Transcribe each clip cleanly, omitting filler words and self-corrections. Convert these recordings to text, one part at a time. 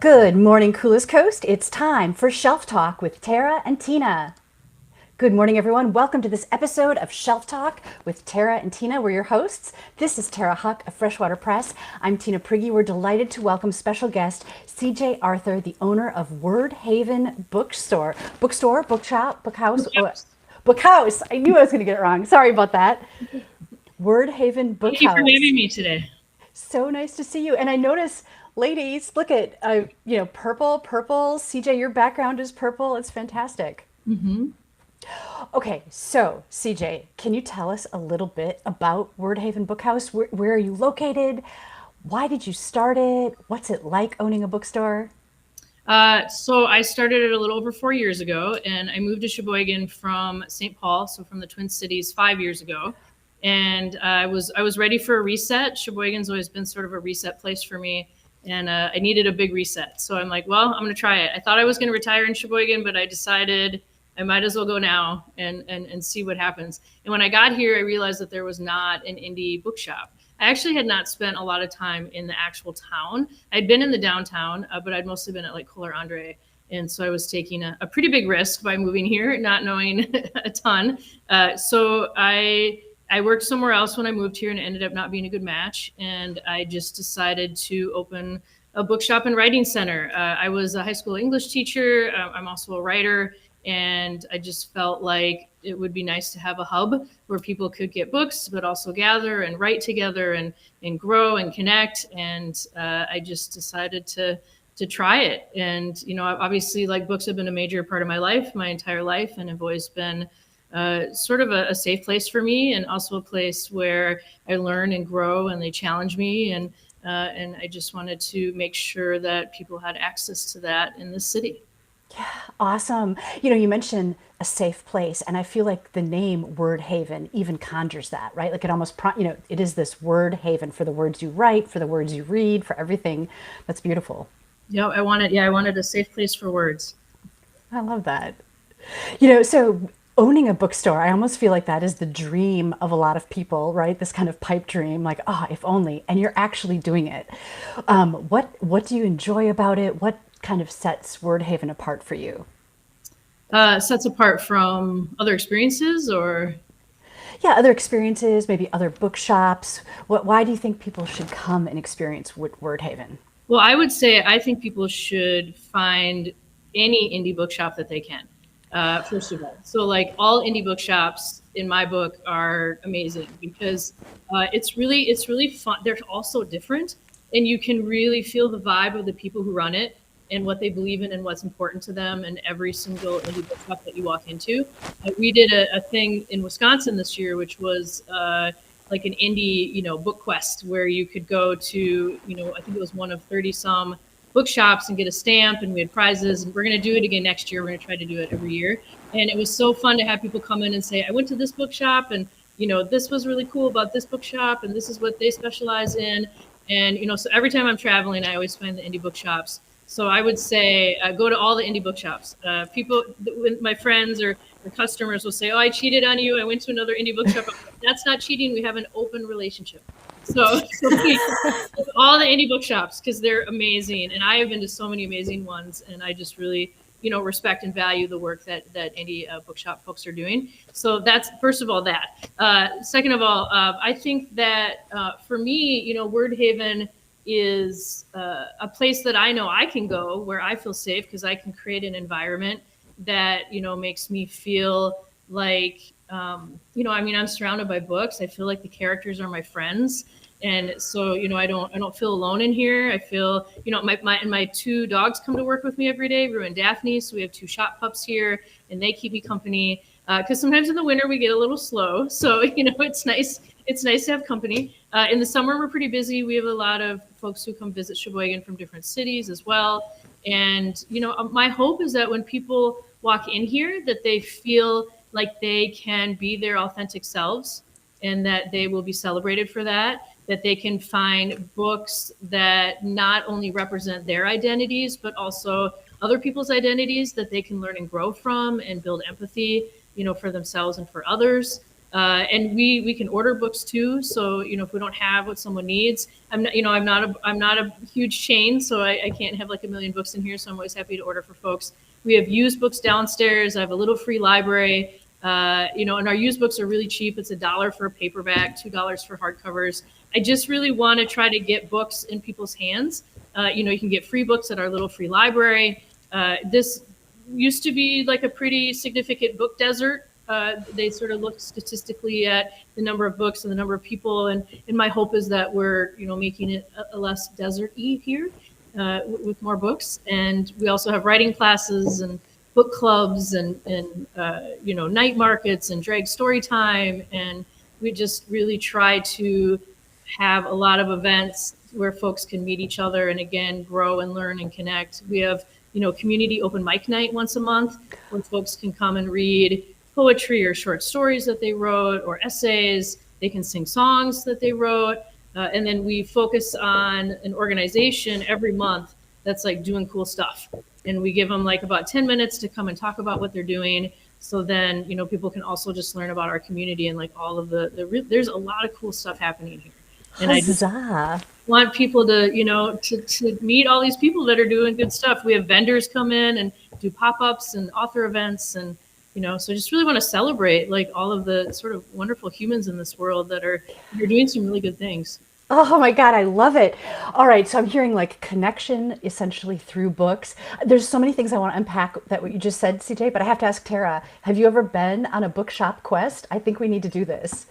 Good morning, Coolest Coast. It's time for Shelf Talk with Tara and Tina. Good morning, everyone. Welcome to this episode of Shelf Talk with Tara and Tina. We're your hosts. This is Tara Huck of Freshwater Press. I'm Tina Prigge. We're delighted to welcome special guest CJ Arthur, the owner of WordHaven Bookshop, Bookhouse. Bookhouse. I knew I was going to get it wrong. Sorry about that. WordHaven Thank you for Bookhouse. having me today. So nice to see you. And I notice, ladies, look at purple. CJ, your background is purple. It's fantastic. Okay, so CJ, can you tell us a little bit about WordHaven Bookhouse? Where are you located? Why did you start it? What's it like owning a bookstore? So I started it a little over 4 years ago, and I moved to Sheboygan from St. Paul, so from the Twin Cities 5 years ago. And I was ready for a reset. Sheboygan's always been sort of a reset place for me, and I needed a big reset. So I'm like, well, I'm going to try it. I thought I was going to retire in Sheboygan, but I decided I might as well go now and see what happens. And when I got here, I realized that there was not an indie bookshop. I actually had not spent a lot of time in the actual town. I'd been in the downtown, but I'd mostly been at like Kohler Andre. And so I was taking a pretty big risk by moving here, not knowing a ton. So I worked somewhere else when I moved here, and it ended up not being a good match. And I just decided to open a bookshop and writing center. I was a high school English teacher. I'm also a writer. And I just felt like it would be nice to have a hub where people could get books, but also gather and write together and grow and connect. And I just decided to try it. And, you know, obviously, like, books have been a major part of my life, my entire life, and have always been sort of a safe place for me, and also a place where I learn and grow, and they challenge me. And I just wanted to make sure that people had access to that in this city. Awesome. You mentioned a safe place, and I feel like the name Word Haven even conjures that, right? Like it almost, it is this word haven for the words you write, for the words you read, for everything. That's beautiful. I wanted a safe place for words. I love that. So owning a bookstore, I almost feel like that is the dream of a lot of people, right? This kind of pipe dream, like, if only, and you're actually doing it. What do you enjoy about it? What kind of sets Word Haven apart for you? Sets apart from other experiences, or Yeah, other experiences, maybe other bookshops. Why do you think people should come and experience Word Haven? well, I would say I think people should find any indie bookshop that they can. First of all, so like all indie bookshops in my book are amazing because it's really fun. They're also different, and you can really feel the vibe of the people who run it and what they believe in and what's important to them in every single indie bookshop that you walk into. We did a thing in Wisconsin this year, which was like an indie, book quest where you could go to, I think it was one of 30 some bookshops and get a stamp, and we had prizes, and we're going to do it again next year. We're going to try to do it every year. And it was so fun to have people come in and say, I went to this bookshop, and, this was really cool about this bookshop, and this is what they specialize in. And, so every time I'm traveling, I always find the indie bookshops. So I would say go to all the indie bookshops. People, my friends or customers will say, "Oh, I cheated on you. I went to another indie bookshop." That's not cheating. We have an open relationship. So please, all the indie bookshops, because they're amazing, and I have been to so many amazing ones, and I just really, respect and value the work that indie bookshop folks are doing. So that's first of all that. Second of all, I think that for me, Word Haven is a place that I know I can go where I feel safe because I can create an environment that makes me feel like I'm surrounded by books. I feel like the characters are my friends, and so I don't feel alone in here. I feel my two dogs come to work with me every day, Rue and Daphne. So we have two shop pups here, and they keep me company. Because sometimes in the winter we get a little slow, so it's nice. It's nice to have company. In the summer we're pretty busy. We have a lot of folks who come visit Sheboygan from different cities as well. And my hope is that when people walk in here, that they feel like they can be their authentic selves, and that they will be celebrated for that. That they can find books that not only represent their identities, but also other people's identities that they can learn and grow from and build empathy, for themselves and for others. And we can order books too. So, if we don't have what someone needs, I'm not a huge chain, so I can't have like a million books in here. So I'm always happy to order for folks. We have used books downstairs. I have a little free library. And our used books are really cheap. It's $1 for a paperback, $2 for hardcovers. I just really want to try to get books in people's hands. You can get free books at our little free library. This used to be like a pretty significant book desert. They sort of look statistically at the number of books and the number of people. And my hope is that we're, making it a less desert-y here with more books. And we also have writing classes and book clubs and night markets and drag story time. And we just really try to have a lot of events where folks can meet each other and again, grow and learn and connect. We have, community open mic night once a month where folks can come and read poetry or short stories that they wrote or essays. They can sing songs that they wrote. And then we focus on an organization every month that's like doing cool stuff. And we give them like about 10 minutes to come and talk about what they're doing. So then, people can also just learn about our community and like all of there's a lot of cool stuff happening here. And Huzzah. I just want people to, to meet all these people that are doing good stuff. We have vendors come in and do pop-ups and author events and, so I just really want to celebrate like all of the sort of wonderful humans in this world that are doing some really good things. Oh my God, I love it. All right, so I'm hearing like connection essentially through books. There's so many things I want to unpack that what you just said, CJ, but I have to ask Tara, have you ever been on a bookshop quest? I think we need to do this.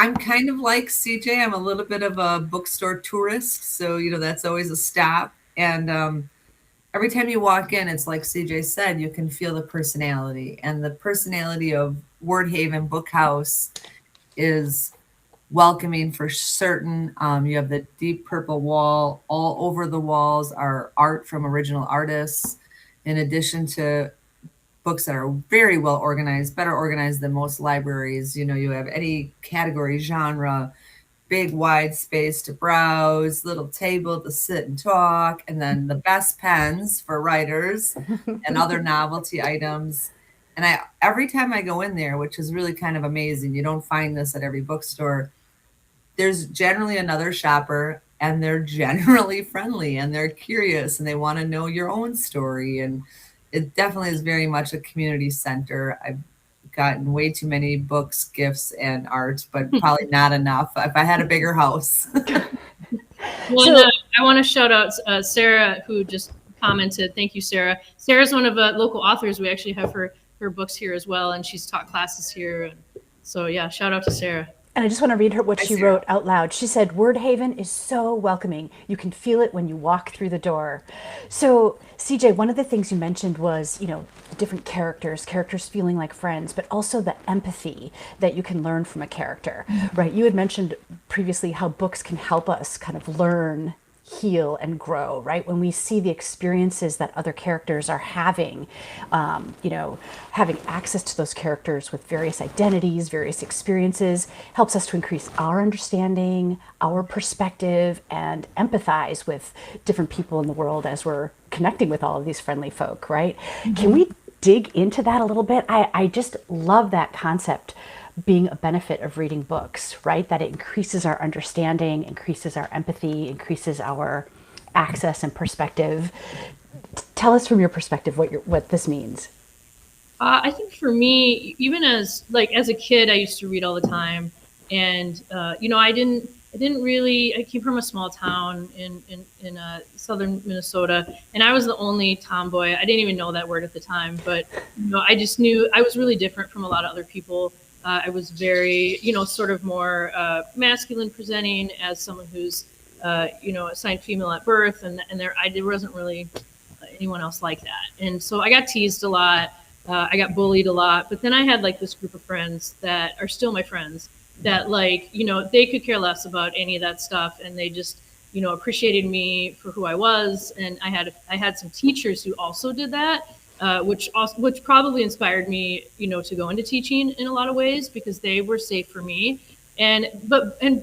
I'm kind of like CJ. I'm a little bit of a bookstore tourist. So, that's always a stop. And every time you walk in, it's like CJ said, you can feel the personality. And the personality of WordHaven Bookhouse is welcoming for certain. You have the deep purple wall. All over the walls are art from original artists, in addition to books that are very well organized, better organized than most libraries. You have any category, genre, big wide space to browse, little table to sit and talk, and then the best pens for writers and other novelty items. And every time I go in there, which is really kind of amazing, you don't find this at every bookstore, there's generally another shopper, and they're generally friendly and they're curious and they want to know your own story. And it definitely is very much a community center. I've gotten way too many books, gifts, and art, but probably not enough if I had a bigger house. Well, I want to shout out Sarah, who just commented. Thank you, Sarah. Sarah's one of the local authors. We actually have her books here as well, and she's taught classes here. So yeah, shout out to Sarah. And I just want to read her what she wrote out loud. She said, WordHaven is so welcoming. You can feel it when you walk through the door. So, CJ, one of the things you mentioned was, different characters feeling like friends, but also the empathy that you can learn from a character, right? You had mentioned previously how books can help us kind of learn, heal, and grow, right? When we see the experiences that other characters are having, having access to those characters with various identities, various experiences, helps us to increase our understanding, our perspective, and empathize with different people in the world as we're connecting with all of these friendly folk, right? Mm-hmm. Can we dig into that a little bit? I just love that concept being a benefit of reading books, right? That it increases our understanding, increases our empathy, increases our access and perspective. Tell us from your perspective what this means. I think for me, even as a kid, I used to read all the time, and I came from a small town in southern Minnesota, and I was the only tomboy. I didn't even know that word at the time, but I just knew I was really different from a lot of other people. I was very, sort of more masculine presenting as someone who's, assigned female at birth, and there wasn't really anyone else like that. And so I got teased a lot. I got bullied a lot. But then I had this group of friends that are still my friends that they could care less about any of that stuff, and they just appreciated me for who I was. And I had some teachers who also did that. Which probably inspired me, to go into teaching in a lot of ways, because they were safe for me, and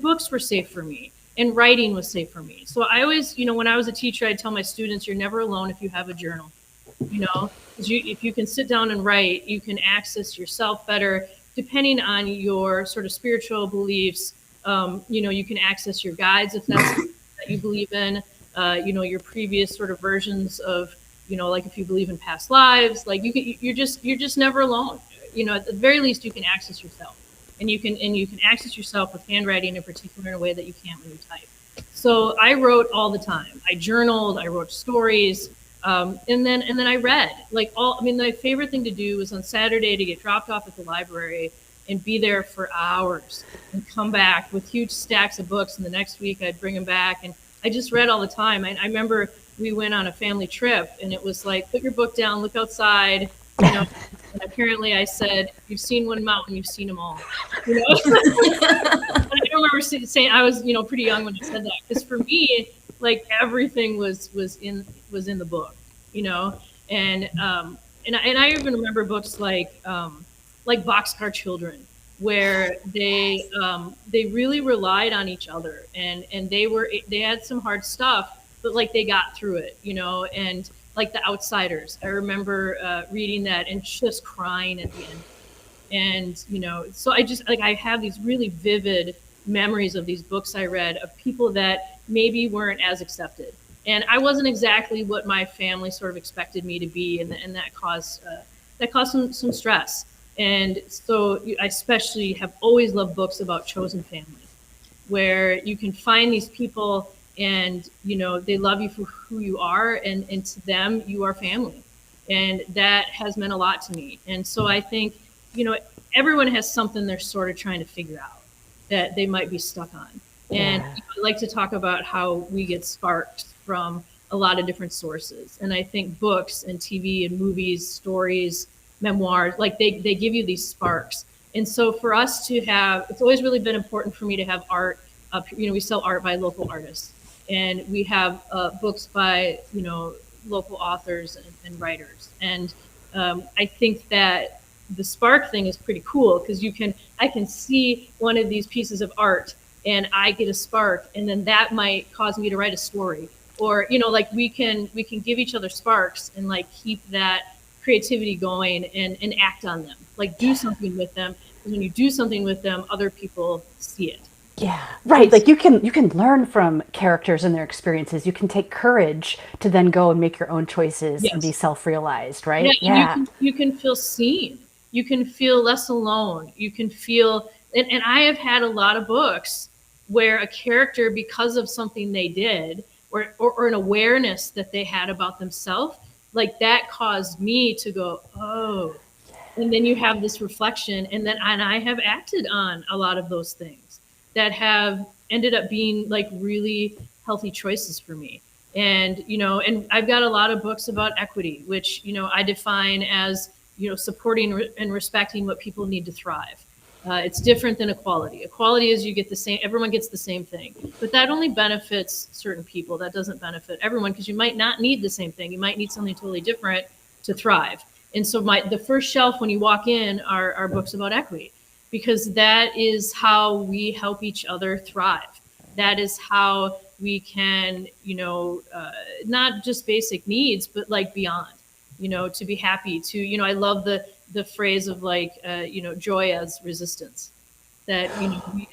books were safe for me, and writing was safe for me. So I always, when I was a teacher, I'd tell my students, you're never alone if you have a journal, because if you can sit down and write, you can access yourself better. depending on your sort of spiritual beliefs, you can access your guides if that's something that you believe in, your previous sort of versions of, like if you believe in past lives, like you're just never alone. At the very least, you can access yourself, and you can access yourself with handwriting in particular in a way that you can't when you type. So I wrote all the time. I journaled. I wrote stories. And then I read my favorite thing to do was on Saturday to get dropped off at the library and be there for hours and come back with huge stacks of books. And the next week I'd bring them back. And I just read all the time. I remember we went on a family trip and it was like, put your book down, look outside, And apparently I said, you've seen one mountain, you've seen them all. And I remember saying, I was, pretty young when I said that, because for me, like everything was in the book, and I even remember books like Boxcar Children, where they really relied on each other, and they had some hard stuff, but like they got through it, and like The Outsiders. I remember reading that and just crying at the end. And, so I have these really vivid memories of these books I read of people that maybe weren't as accepted. And I wasn't exactly what my family sort of expected me to be. And that caused some stress. And so I especially have always loved books about chosen families, where you can find these people and, they love you for who you are, and to them, you are family. And that has meant a lot to me. And so I think, everyone has something they're sort of trying to figure out that they might be stuck on. And I like to talk about how we get sparks from a lot of different sources. And I think books and TV and movies, stories, memoirs, like they give you these sparks. And so for us to have, it's always really been important for me to have art. We sell art by local artists, and we have books by, local authors and writers. And I think that the spark thing is pretty cool, because I can see one of these pieces of art and I get a spark, and then that might cause me to write a story, or, we can give each other sparks and like keep that creativity going and act on them, like do something with them. And when you do something with them, other people see it. Yeah, right. Like you can learn from characters and their experiences. You can take courage to then go and make your own choices and be self-realized, right? Yeah. You can feel seen. You can feel less alone. You can feel, and I have had a lot of books where a character, because of something they did, or an awareness that they had about themselves, like that caused me to go, oh, and then you have this reflection, and I have acted on a lot of those things that have ended up being like really healthy choices for me. And, and I've got a lot of books about equity, which, I define as, supporting and respecting what people need to thrive. It's different than equality. Equality is you get the same, everyone gets the same thing, but that only benefits certain people. That doesn't benefit everyone, because you might not need the same thing. You might need something totally different to thrive. And so the first shelf when you walk in are books about equity, because that is how we help each other thrive. That is how we can, not just basic needs, but like beyond, to be happy, to, I love the phrase of like, joy as resistance, that,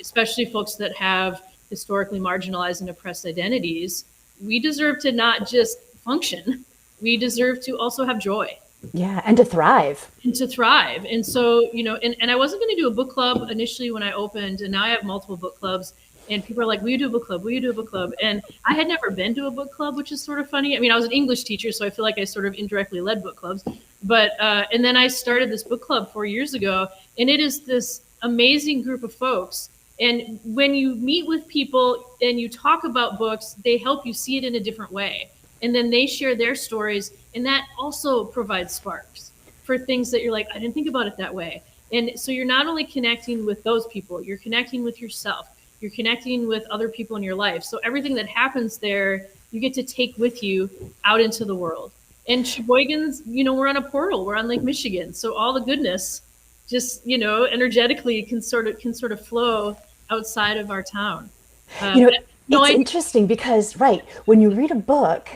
especially folks that have historically marginalized and oppressed identities, we deserve to not just function, we deserve to also have joy. Yeah, and to thrive. And so, and I wasn't going to do a book club initially when I opened, and now I have multiple book clubs, and people are like, will you do a book club? Will you do a book club? And I had never been to a book club, which is sort of funny. I mean, I was an English teacher, so I feel like I sort of indirectly led book clubs. But, and then I started this book club 4 years ago, and it is this amazing group of folks. And when you meet with people and you talk about books, they help you see it in a different way. And then they share their stories, and that also provides sparks for things that you're like, I didn't think about it that way. And so you're not only connecting with those people, you're connecting with yourself, you're connecting with other people in your life. So everything that happens there, you get to take with you out into the world. And Sheboygan's, we're on a portal, we're on Lake Michigan. So all the goodness just, energetically can sort of flow outside of our town. It's interesting because, right, when you read a book,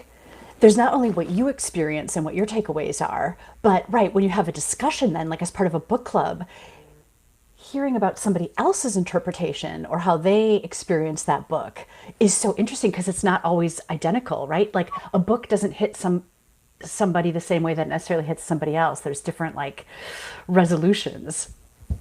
there's not only what you experience and what your takeaways are, but right, when you have a discussion then, like as part of a book club, hearing about somebody else's interpretation or how they experience that book is so interesting because it's not always identical, right? Like a book doesn't hit somebody the same way that necessarily hits somebody else. There's different like resolutions.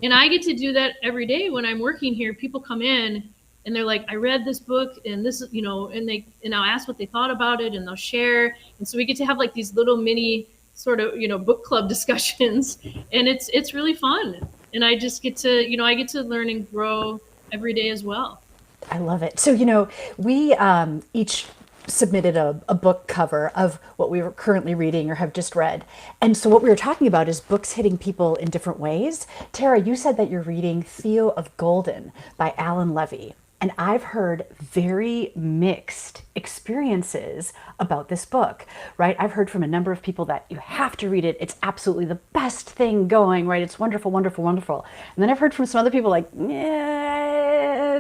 And I get to do that every day when I'm working here. People come in and they're like, I read this book and this, you know, and I'll ask what they thought about it and they'll share. And so we get to have like these little mini sort of, you know, book club discussions, and it's really fun. And I just get to, you know, I get to learn and grow every day as well. I love it. So, you know, we each submitted a book cover of what we were currently reading or have just read. And so what we were talking about is books hitting people in different ways. Tara, you said that you're reading Theo of Golden by Alan Levy. And I've heard very mixed experiences about this book, right? I've heard from a number of people that you have to read it. It's absolutely the best thing going, right? It's wonderful, wonderful, wonderful. And then I've heard from some other people like,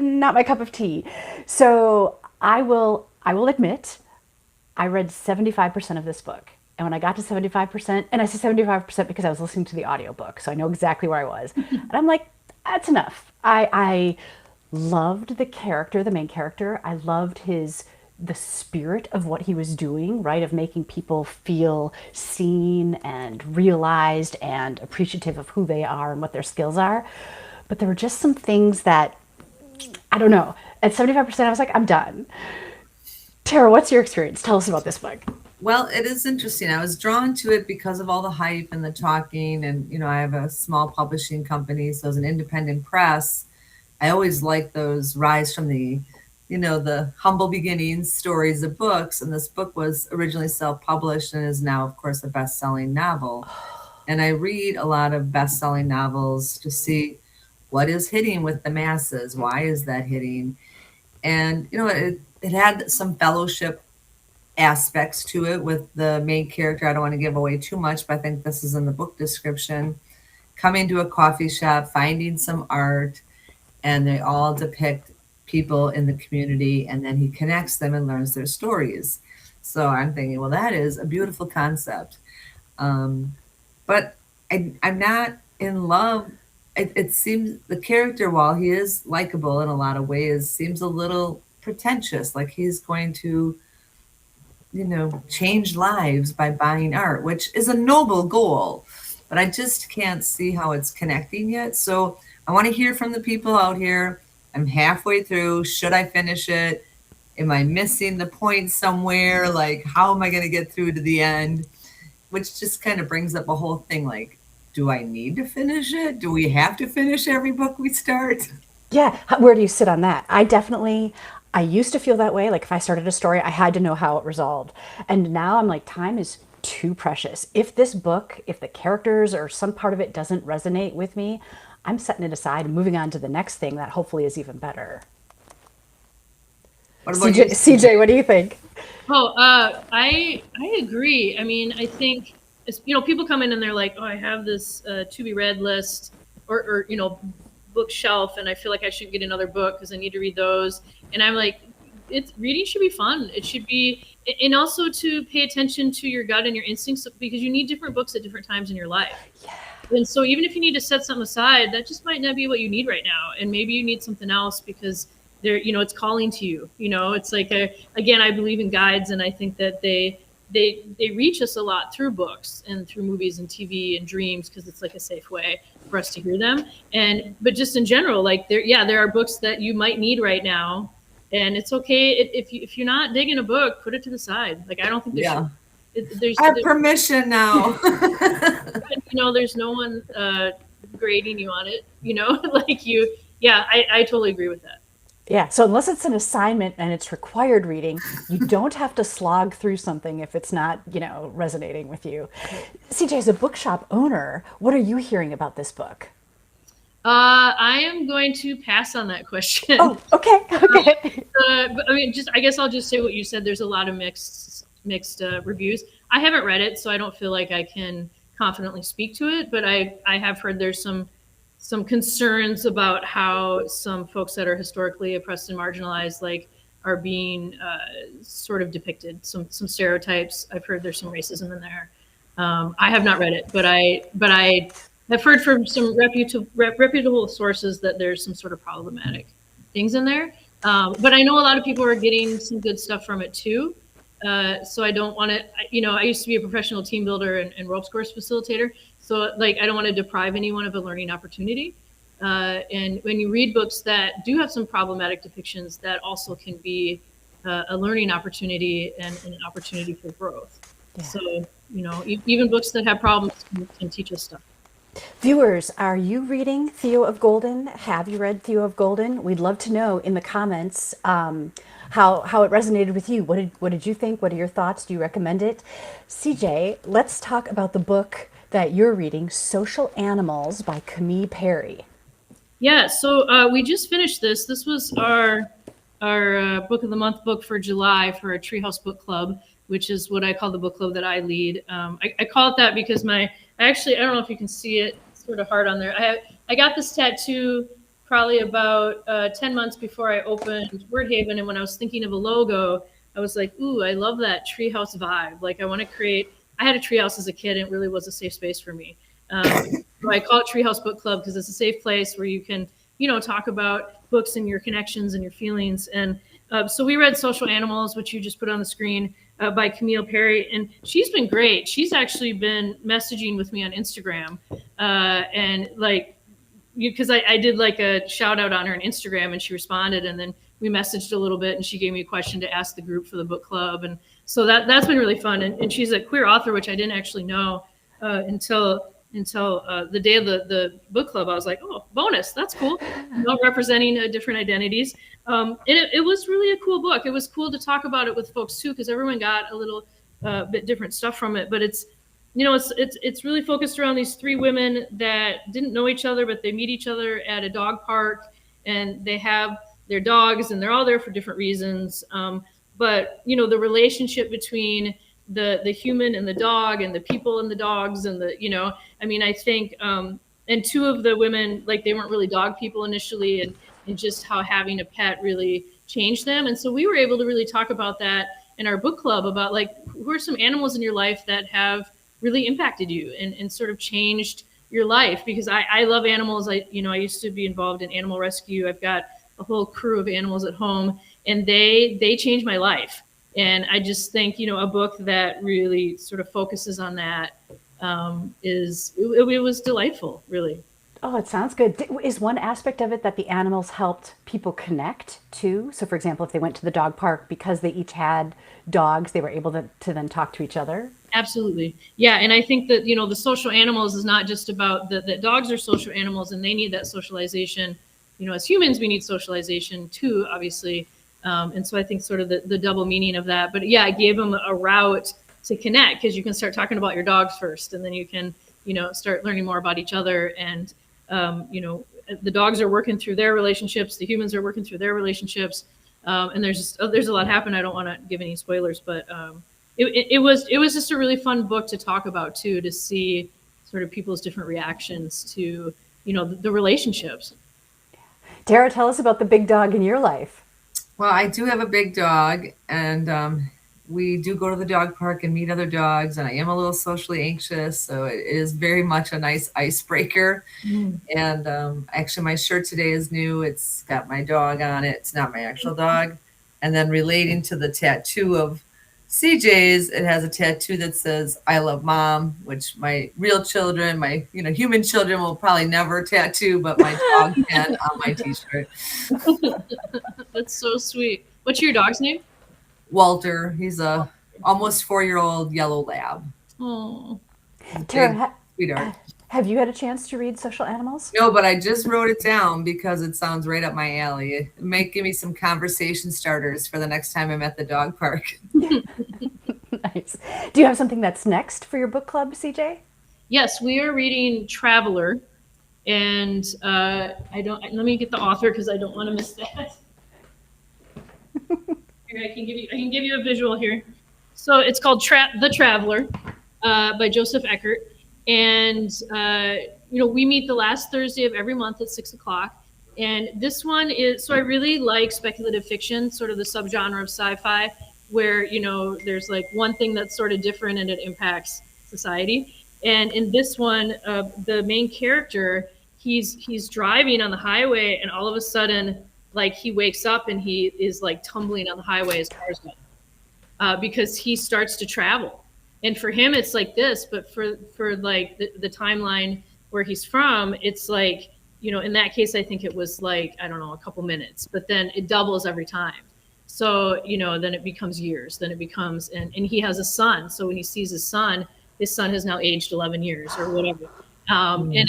not my cup of tea. So I will admit, I read 75% of this book. And when I got to 75%, and I say 75% because I was listening to the audiobook, so I know exactly where I was. And I'm like, that's enough. I loved the character, the main character. I loved the spirit of what he was doing, right? Of making people feel seen and realized and appreciative of who they are and what their skills are. But there were just some things that, I don't know, at 75%, I was like, I'm done. Tara, what's your experience? Tell us about this book. Well, it is interesting. I was drawn to it because of all the hype and the talking. And, you know, I have a small publishing company, so as an independent press, I always like those rise from the, you know, the humble beginnings stories of books. And this book was originally self-published and is now, of course, a best-selling novel. And I read a lot of best-selling novels to see what is hitting with the masses. Why is that hitting? And, you know, it had some fellowship aspects to it with the main character. I don't want to give away too much, but I think this is in the book description. Coming to a coffee shop, finding some art, and they all depict people in the community, and then he connects them and learns their stories. So I'm thinking, well, that is a beautiful concept. But I'm not in love. It seems the character, while he is likable in a lot of ways, seems a little pretentious, like he's going to, you know, change lives by buying art, which is a noble goal, but I just can't see how it's connecting yet. So I want to hear from the people out here. I'm halfway through. Should I finish it? Am I missing the point somewhere? Like, how am I going to get through to the end? Which just kind of brings up a whole thing. Like, do I need to finish it? Do we have to finish every book we start? Yeah, where do you sit on that? I used to feel that way. Like if I started a story, I had to know how it resolved. And now I'm like, time is too precious. If this book, if the characters or some part of it doesn't resonate with me, I'm setting it aside and moving on to the next thing that hopefully is even better. What about you? CJ, what do you think? Oh, I agree. I mean, I think, you know, people come in and they're like, oh, I have this to be read list or, you know, bookshelf, and I feel like I should get another book because I need to read those. And I'm like, reading should be fun. It should be, and also to pay attention to your gut and your instincts, because you need different books at different times in your life. Yeah. And so even if you need to set something aside, that just might not be what you need right now. And maybe you need something else because they're, you know, it's calling to you. You know, it's like, again, I believe in guides, and I think that they reach us a lot through books and through movies and TV and dreams, because it's like a safe way for us to hear them. But just in general, like there are books that you might need right now, and it's okay if you're not digging a book, put it to the side. Like I don't think there's I have permission now. you know, there's no one grading you on it. You know, like you. Yeah, I totally agree with that. Yeah, so unless it's an assignment and it's required reading, you don't have to slog through something if it's not, you know, resonating with you. CJ, as a bookshop owner, what are you hearing about this book? I am going to pass on that question. Oh, okay. But I mean, I guess I'll just say what you said. There's a lot of mixed reviews. I haven't read it, so I don't feel like I can confidently speak to it. But I have heard there's some concerns about how some folks that are historically oppressed and marginalized, like, are being sort of depicted. Some stereotypes. I've heard there's some racism in there. I have not read it, but I I've heard from some reputable sources that there's some sort of problematic things in there. But I know a lot of people are getting some good stuff from it too. So I don't want to, I used to be a professional team builder and ropes course facilitator. So like, I don't want to deprive anyone of a learning opportunity. And when you read books that do have some problematic depictions, that also can be a learning opportunity and an opportunity for growth. Yeah. So, even books that have problems can teach us stuff. Viewers, are you reading Theo of Golden? Have you read Theo of Golden? We'd love to know in the comments how it resonated with you. What did you think? What are your thoughts? Do you recommend it? CJ, let's talk about the book that you're reading, Social Animals by Camille Perry. Yeah, so we just finished this. This was our Book of the Month book for July for a Treehouse Book Club, which is what I call the book club that I lead. I call it that because I don't know if you can see it, it's sort of hard on there. I got this tattoo probably about 10 months before I opened WordHaven, and when I was thinking of a logo, I was like, ooh, I love that treehouse vibe. Like I had a treehouse as a kid, and it really was a safe space for me. So I call it Treehouse Book Club because it's a safe place where you can, talk about books and your connections and your feelings. And so we read Social Animals, which you just put on the screen, by Camille Perry, and she's been great. She's actually been messaging with me on Instagram, and like, because I did like a shout out on her on Instagram, and she responded, and then we messaged a little bit, and she gave me a question to ask the group for the book club, and so that's been really fun. And she's a queer author, which I didn't actually know until the day of the book club. I was like, oh, bonus, that's cool. Representing different identities. And it was really a cool book. It was cool to talk about it with folks too, because everyone got a little bit different stuff from it. But it's really focused around these three women that didn't know each other, but they meet each other at a dog park, and they have their dogs, and they're all there for different reasons. But the relationship between the human and the dog, and the people and the dogs, and I think and two of the women, like, they weren't really dog people initially, and just how having a pet really changed them. And so we were able to really talk about that in our book club, about like, who are some animals in your life that have really impacted you and sort of changed your life? Because I love animals. I used to be involved in animal rescue. I've got a whole crew of animals at home, and they changed my life. And I just think, a book that really sort of focuses on that it was delightful, really. Oh, it sounds good. Is one aspect of it that the animals helped people connect too? So for example, if they went to the dog park, because they each had dogs, they were able to then talk to each other? Absolutely. Yeah. And I think that, the social animals is not just about that dogs are social animals and they need that socialization. As humans, we need socialization too, obviously. And so I think sort of the double meaning of that. But yeah, I gave them a route to connect, because you can start talking about your dogs first, and then you can, start learning more about each other. And, the dogs are working through their relationships. The humans are working through their relationships. And there's a lot happened. I don't want to give any spoilers, but it was just a really fun book to talk about too, to see sort of people's different reactions to, the relationships. Tara, tell us about the big dog in your life. Well, I do have a big dog, and we do go to the dog park and meet other dogs, and I am a little socially anxious, so it is very much a nice icebreaker. And actually, my shirt today is new. It's got my dog on it. It's not my actual dog. And then relating to the tattoo of CJ's, it has a tattoo that says "I love Mom," which my real children, my human children, will probably never tattoo, but my dog can on my t-shirt. That's so sweet. What's your dog's name? Walter. He's a almost 4-year-old yellow lab. Oh, Tara, sweetheart. Have you had a chance to read Social Animals? No, but I just wrote it down because it sounds right up my alley. It might give me some conversation starters for the next time I'm at the dog park. Nice. Do you have something that's next for your book club, CJ? Yes, we are reading Traveler, and let me get the author because I don't want to miss that. Here, I can give you a visual here. So it's called The Traveler by Joseph Eckert. And, we meet the last Thursday of every month at 6:00. And this one so I really like speculative fiction, sort of the subgenre of sci-fi, where, there's like one thing that's sort of different and it impacts society. And in this one, the main character, he's driving on the highway, and all of a sudden, like he wakes up and he is like tumbling on the highway as cars go, because he starts to travel. And for him, it's like this, but for like the timeline where he's from, it's like, you know, in that case, I think it was like, I don't know, a couple minutes, but then it doubles every time. So, you know, then it becomes years, then it becomes, and he has a son. So when he sees his son has now aged 11 years or whatever. And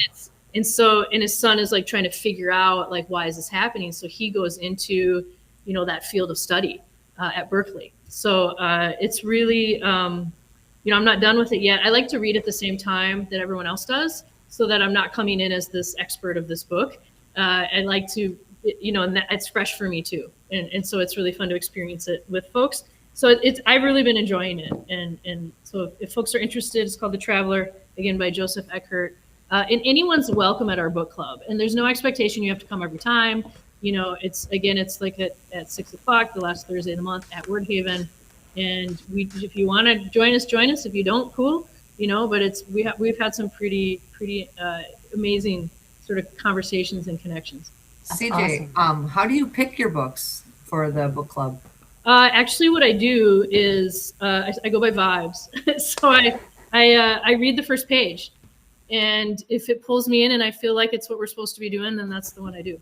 his son is like trying to figure out like, why is this happening? So he goes into, you know, that field of study at Berkeley. So it's really, you know, I'm not done with it yet. I like to read at the same time that everyone else does, so that I'm not coming in as this expert of this book. I like to, you know, and it's fresh for me too. And so it's really fun to experience it with folks. So I've really been enjoying it. And so if folks are interested, it's called The Traveler, again, by Joseph Eckert. And anyone's welcome at our book club. And there's no expectation you have to come every time. You know, it's like at 6 o'clock, the last Thursday of the month at WordHaven. And if you want to join us, join us. If you don't, cool. You know, but we've had some pretty amazing sort of conversations and connections. CJ, awesome. How do you pick your books for the book club? Actually, what I do is I go by vibes. So I read the first page, and if it pulls me in and I feel like it's what we're supposed to be doing, then that's the one I do.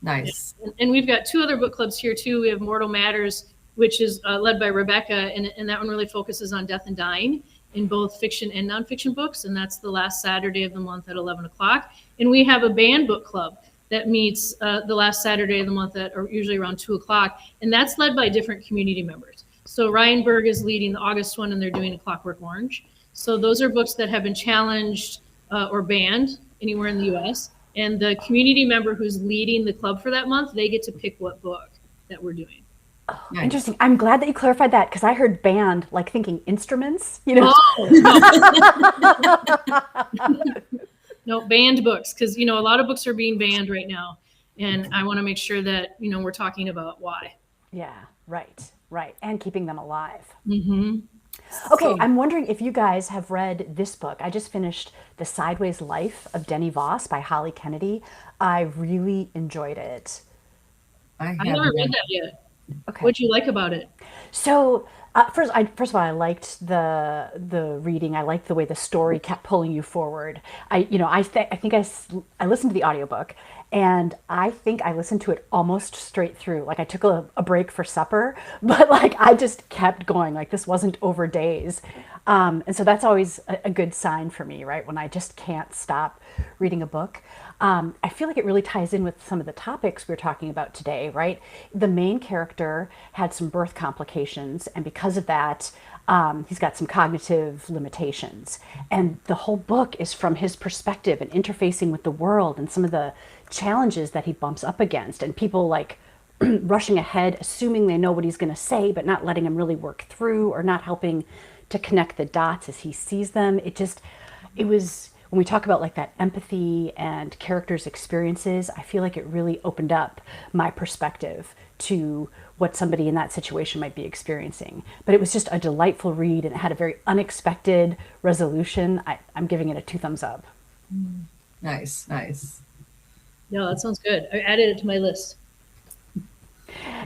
Nice. And we've got 2 other book clubs here too. We have Mortal Matters, which is led by Rebecca, and that one really focuses on death and dying in both fiction and nonfiction books, and that's the last Saturday of the month at 11 o'clock. And we have a banned book club that meets the last Saturday of the month or usually around 2 o'clock, and that's led by different community members. So Ryan Berg is leading the August one, and they're doing A Clockwork Orange. So those are books that have been challenged or banned anywhere in the U.S., and the community member who's leading the club for that month, they get to pick what book that we're doing. Oh, nice. Interesting. I'm glad that you clarified that, because I heard band, like thinking instruments, you know. No, banned books, because, you know, a lot of books are being banned right now, and I want to make sure that, you know, we're talking about why. Yeah, right, and keeping them alive. Mm-hmm. Okay, I'm wondering if you guys have read this book. I just finished The Sideways Life of Denny Voss by Holly Kennedy. I really enjoyed it. I never read that yet. Okay. What'd you like about it? So first of all, I liked the reading. I liked the way the story kept pulling you forward. I think I listened to the audiobook, and I think I listened to it almost straight through. Like I took a break for supper, but like I just kept going. Like this wasn't over days. And so that's always a good sign for me, right? When I just can't stop reading a book. I feel like it really ties in with some of the topics we're talking about today, right? The main character had some birth complications, and because of that, he's got some cognitive limitations. And the whole book is from his perspective and interfacing with the world and some of the challenges that he bumps up against, and people like rushing ahead, assuming they know what he's going to say, but not letting him really work through, or not helping to connect the dots as he sees them. It was, when we talk about like that empathy and characters' experiences, I feel like it really opened up my perspective to what somebody in that situation might be experiencing. But it was just a delightful read, and it had a very unexpected resolution. I'm giving it a 2 thumbs up. Nice. No, that sounds good. I added it to my list.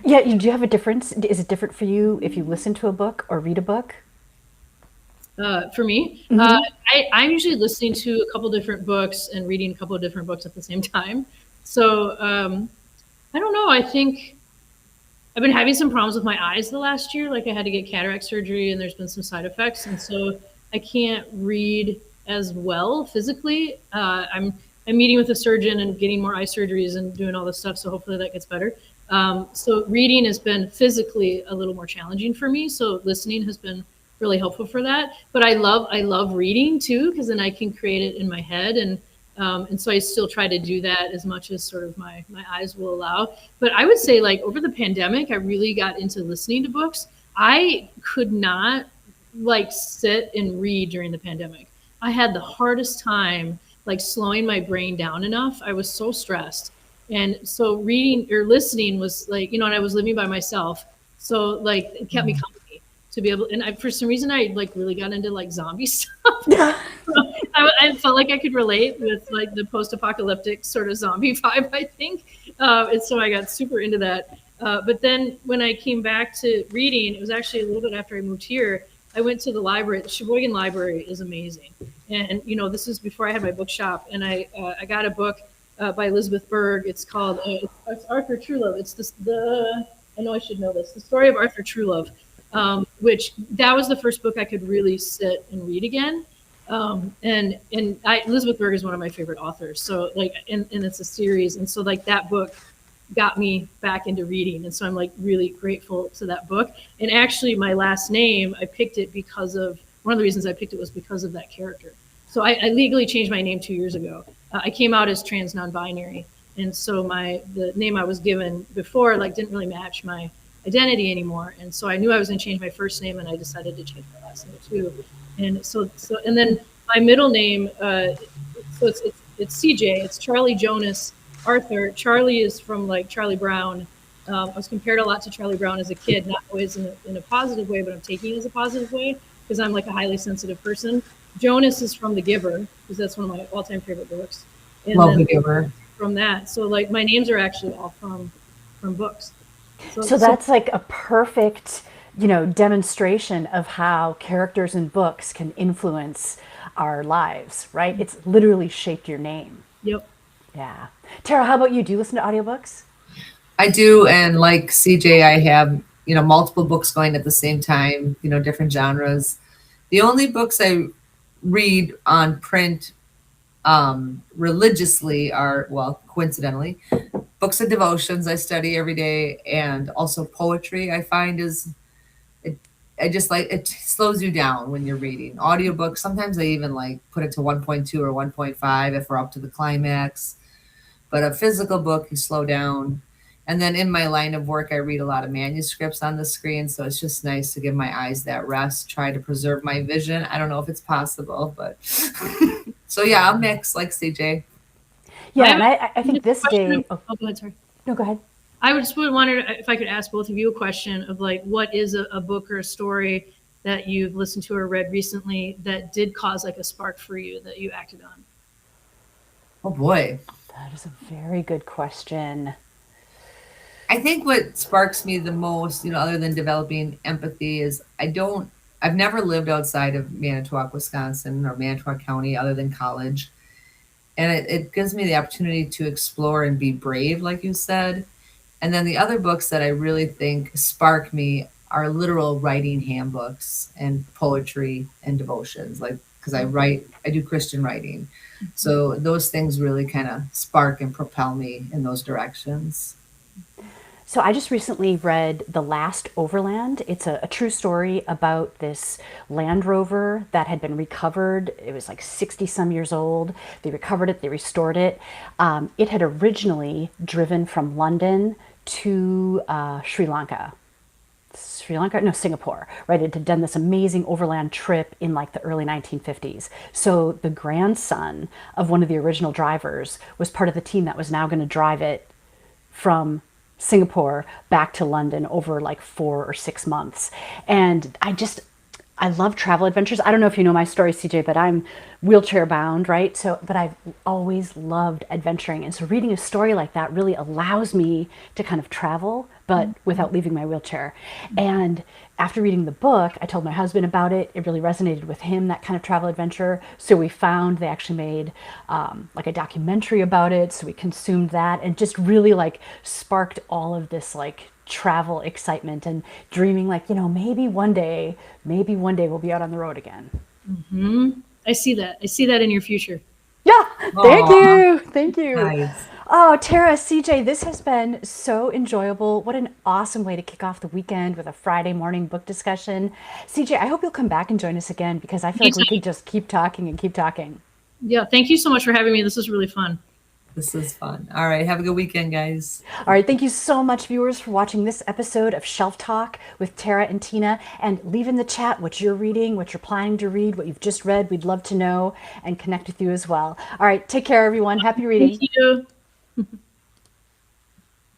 Yeah, do you have a difference? Is it different for you if you listen to a book or read a book? For me, I'm usually listening to a couple different books and reading a couple of different books at the same time. So I don't know. I think I've been having some problems with my eyes the last year. Like I had to get cataract surgery, and there's been some side effects, and so I can't read as well physically. I'm meeting with a surgeon and getting more eye surgeries and doing all this stuff. So hopefully that gets better. So reading has been physically a little more challenging for me. So listening has been really helpful for that. But I love reading too, because then I can create it in my head, and so I still try to do that as much as sort of my eyes will allow. But I would say, like, over the pandemic, I really got into listening to books. I could not like sit and read during the pandemic. I had the hardest time like slowing my brain down enough. I was so stressed. And so reading or listening was like, and I was living by myself. So like it kept me company to be able, and for some reason I like really got into like zombie stuff. I felt like I could relate with like the post-apocalyptic sort of zombie vibe, I think. And so I got super into that. But then when I came back to reading, it was actually a little bit after I moved here. I went to the library. The Sheboygan Library is amazing. And you know, this is before I had my bookshop, and I got a book by Elizabeth Berg. It's called it's Arthur Trulove. It's the I know I should know this. The Story of Arthur Trulove, which that was the first book I could really sit and read again. Elizabeth Berg is one of my favorite authors. So like, and it's a series, and so like that book got me back into reading, and so I'm like really grateful to that book. And actually, my last name, I picked it because of one of the reasons I picked it was because of that character. So I legally changed my name 2 years ago. I came out as trans non-binary, and so the name I was given before like didn't really match my identity anymore. And so I knew I was going to change my first name, and I decided to change my last name too. And so and then my middle name, so it's CJ. It's Charlie Jonas Arthur. Charlie is from like Charlie Brown. I was compared a lot to Charlie Brown as a kid, not always in a positive way, but I'm taking it as a positive way because I'm like a highly sensitive person. Jonas is from The Giver, because that's one of my all-time favorite books. And Love The Giver. From that, so like my names are actually all from books. So that's like a perfect, demonstration of how characters in books can influence our lives, right? It's literally shaped your name. Yep. Yeah. Tara, how about you? Do you listen to audiobooks? I do, and like CJ, I have multiple books going at the same time, different genres. The only books I read on print religiously are, well, coincidentally, books of devotions I study every day, and also poetry. I find I just like it slows you down when you're reading. Audiobooks, sometimes I even like put it to 1.2 or 1.5 if we're up to the climax. But a physical book, you slow down. And then in my line of work, I read a lot of manuscripts on the screen. So it's just nice to give my eyes that rest, try to preserve my vision. I don't know if it's possible, but so yeah, I'll mix like CJ. Yeah, and I think this day. Oh, go ahead, sorry. No, go ahead. I would just wonder if I could ask both of you a question of like, what is a book or a story that you've listened to or read recently that did cause like a spark for you that you acted on? Oh boy. That is a very good question. I think what sparks me the most, other than developing empathy, is I've never lived outside of Manitowoc, Wisconsin, or Manitowoc County other than college. And it gives me the opportunity to explore and be brave, like you said. And then the other books that I really think spark me are literal writing handbooks and poetry and devotions, like, because I do Christian writing. So those things really kind of spark and propel me in those directions. So I just recently read The Last Overland. It's a true story about this Land Rover that had been recovered. It was like 60 some years old. They recovered it, they restored it. It had originally driven from London to Singapore, right? It had done this amazing overland trip in like the early 1950s. So the grandson of one of the original drivers was part of the team that was now going to drive it from Singapore back to London over like 4 or 6 months. And I love travel adventures. I don't know if you know my story, CJ, but I'm wheelchair bound, right? But I've always loved adventuring. And so reading a story like that really allows me to kind of travel, but without leaving my wheelchair. And after reading the book, I told my husband about it. It really resonated with him, that kind of travel adventure. So we found they actually made like a documentary about it. So we consumed that and just really like sparked all of this like travel excitement and dreaming like, maybe one day we'll be out on the road again. Mm-hmm. I see that in your future. Yeah. Thank you. Nice. Oh, Tara, CJ, this has been so enjoyable. What an awesome way to kick off the weekend with a Friday morning book discussion. CJ, I hope you'll come back and join us again because I feel like we could just keep talking and keep talking. Yeah. Thank you so much for having me. This is really fun. This is fun. All right. Have a good weekend, guys. All right. Thank you so much, viewers, for watching this episode of Shelf Talk with Tara and Tina. And leave in the chat what you're reading, what you're planning to read, what you've just read. We'd love to know and connect with you as well. All right. Take care, everyone. Happy reading. Thank you.